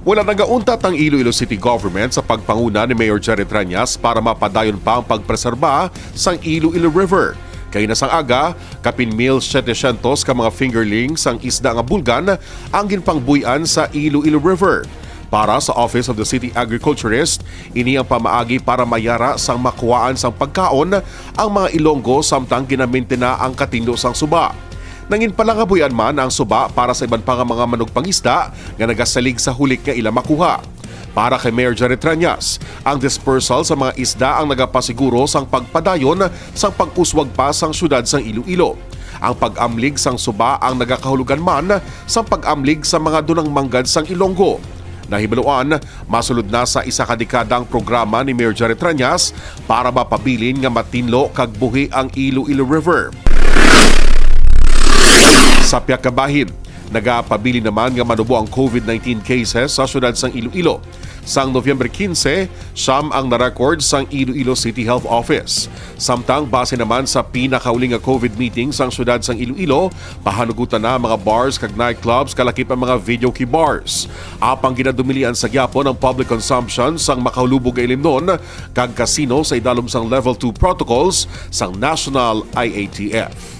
Wala nagauntat ang Iloilo City Government sa pagpanguna ni Mayor Jerry Trias para mapadayon pa ang pagpreserba sang Iloilo River. Kay nasang aga, kapin 1,700 ka mga fingerlings ang isda nga bulgan ang ginpangbuyan sa Iloilo River. Para sa Office of the City Agriculturist, ini ang pamaagi para mayara sang makuhaan sang pagkaon ang mga Ilonggo samtang ginaminte na ang katindo sang suba. Nangin palangabuyan man ang suba para sa iban pa nga mga manugpangisda nga nagasalig sa hulik nga ila makuha. Para kay Mayor Jerry Trias, ang dispersal sa mga isda ang nagapasiguro sang pagpadayon sang pag-uswag pa sang syudad sang Iloilo. Ang pag-amlig sang suba ang nagakahulugan man sang pag-amlig sa mga dunang manggad sang Ilonggo. Nahibaluan, masulod na sa isa ka dekadang programa ni Mayor Jerry Trias para mapabilin nga matinlo kag buhi ang Iloilo River. Sa Piakabahin, nagapabili naman nga manubo ang COVID-19 cases sa syudad sang Iloilo. Sang Nobyembre 15, siyam ang na-record sang Iloilo City Health Office. Samtang base naman sa pinakauling nga COVID meeting sang syudad sang Iloilo, pahanugutan na mga bars kag nightclubs kalakip ang mga video key bars. Apang ginadumilian sa gyapon ang public consumption sang makahulubog nga ilimnon kag casino sa idalom sang level 2 protocols sang National IATF.